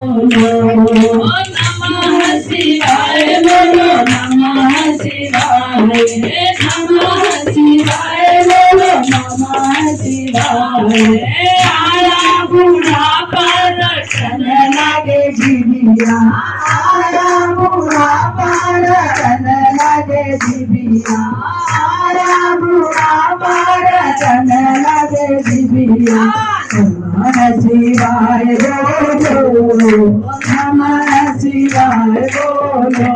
बोलो नमः शिवाय बोलो नमः शिवाय नमः शिवाय बोलो नमः शिवाय आया बूढ़ा पर चल लागे जीविया आया बूढ़ा पर चल लागे जीविया आया बूढ़ा पर चल लागे जीविया नमः शिवाय बोलो नमः शिवाय बोलो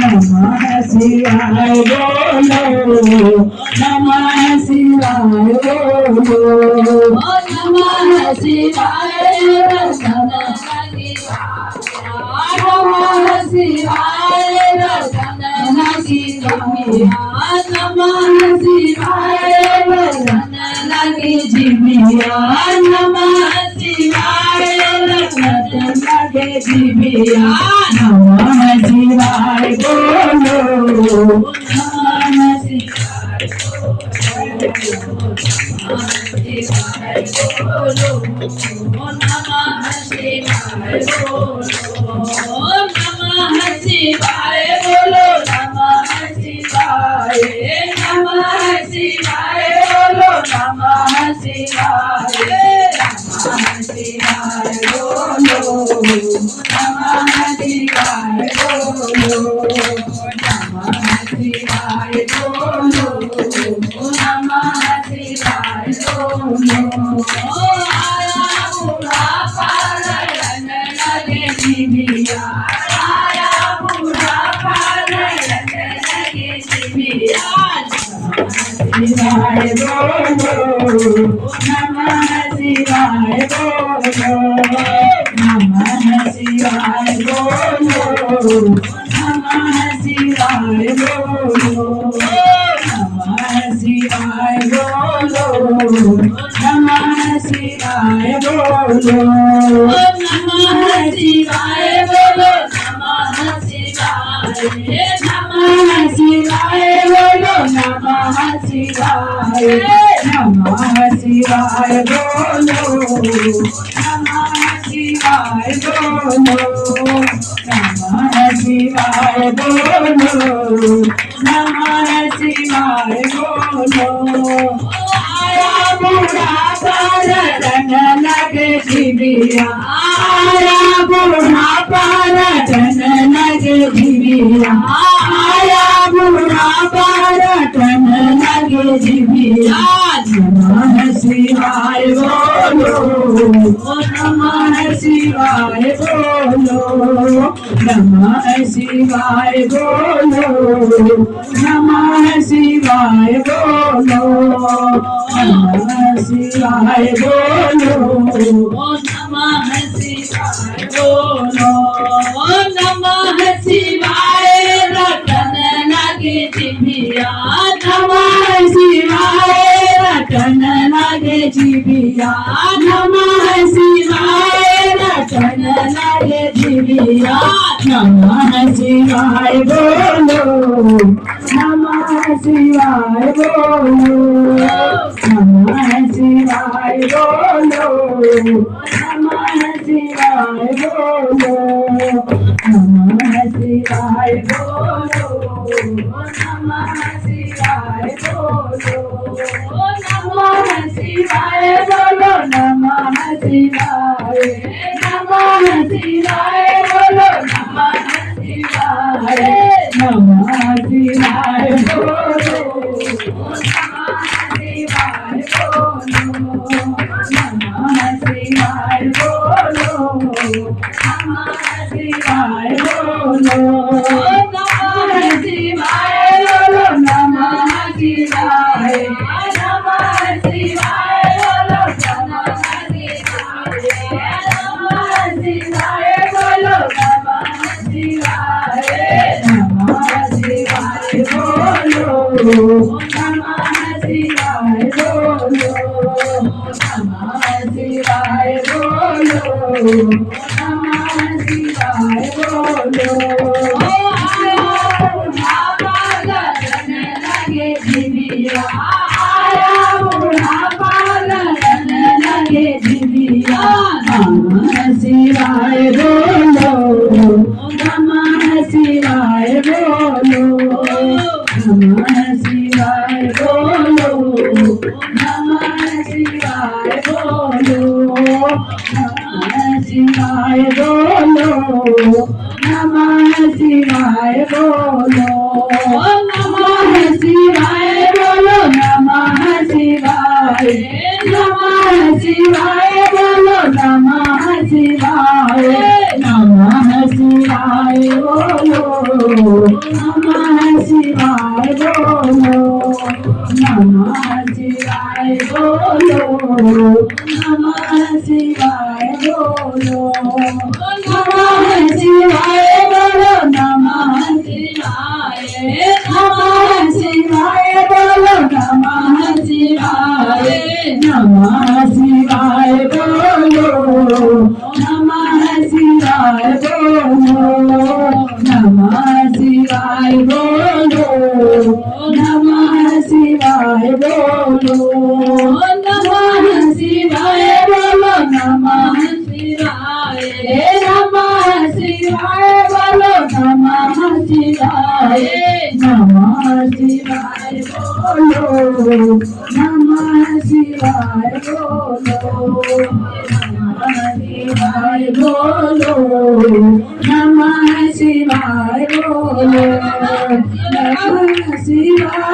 नमः शिवाय बोलो नमः शिवाय बोलो नमः शिवाय नमः शिवाय नमः शिवाय लगे जीविया नमः शिवाय लगे जीविया नमः शिवाय बोलो नमः शिवाय बोलो नमः शिवाय बोलो नमः शिवाय बोलो नमः शिवाय नमः शिवाय बोलो नमः शिवाय नमः शिवाय बोलो नमः शिवाय बोलो नमः शिवाय बोलो नमः शिवाय बोलो आया बूढ़ा पालन लगे जीविया आया बूढ़ा पालन लगे जीविया शिवाय बोलो नमः शिवाय बोलो नमः शिवाय बोलो नमः शिवाय बोलो नमः शिवाय बोलो नमः शिवाय बोलो नमः शिवाय बोलो नमः शिवाय नमः शिवाय बोलो नमः शिवाय नमः शिवाय बोलो नमः शिवाय बोलो नमः शिवाय बोलो नमः शिवाय बोलो आया बूढ़ा पर रंग लगे जीविया आया बूढ़ा पर रंग लगे जीविया आया बूढ़ा पर रंग लगे जीविया नमः शिवाय बोलो नमः शिवाय बोलो नमः शिवाय बोलो नमः शिवाय बोलो नमः शिवाय बोलो नमः शिवाय बोलो नमः शिवाय रतन लगे जीविया नमः शिवाय रतन लगे जीविया नमः शिवाय रतन लगे जीविया नमः शिवाय बोलो नमः शिवाय बोलो नमः शिवाय बोलो नमः शिवाय बोलो नमः शिवाय बोलो नमः शिवाय बोलो नमः शिवाय बोलो नमः शिवाय नमः शिवाय बोलो नमः शिवाय नमः शिवाय बोलो नमः शिवाय बोलो नमः शिवाय बोलो नमः शिवाय बोलो नमः शिवाय बोलो नमः शिवाय नमः शिवाय बोलो नमः शिवाय बोलो नमः शिवाय नमः शिवाय बोलो नमः शिवाय बोलो नमः शिवाय बोलो नमः शिवाय बोलो आया पालन लगे जीविया आया बूढ़ा पालन लगे जीविया नमः शिवाय Namah Shivaya, Namah Shivaya.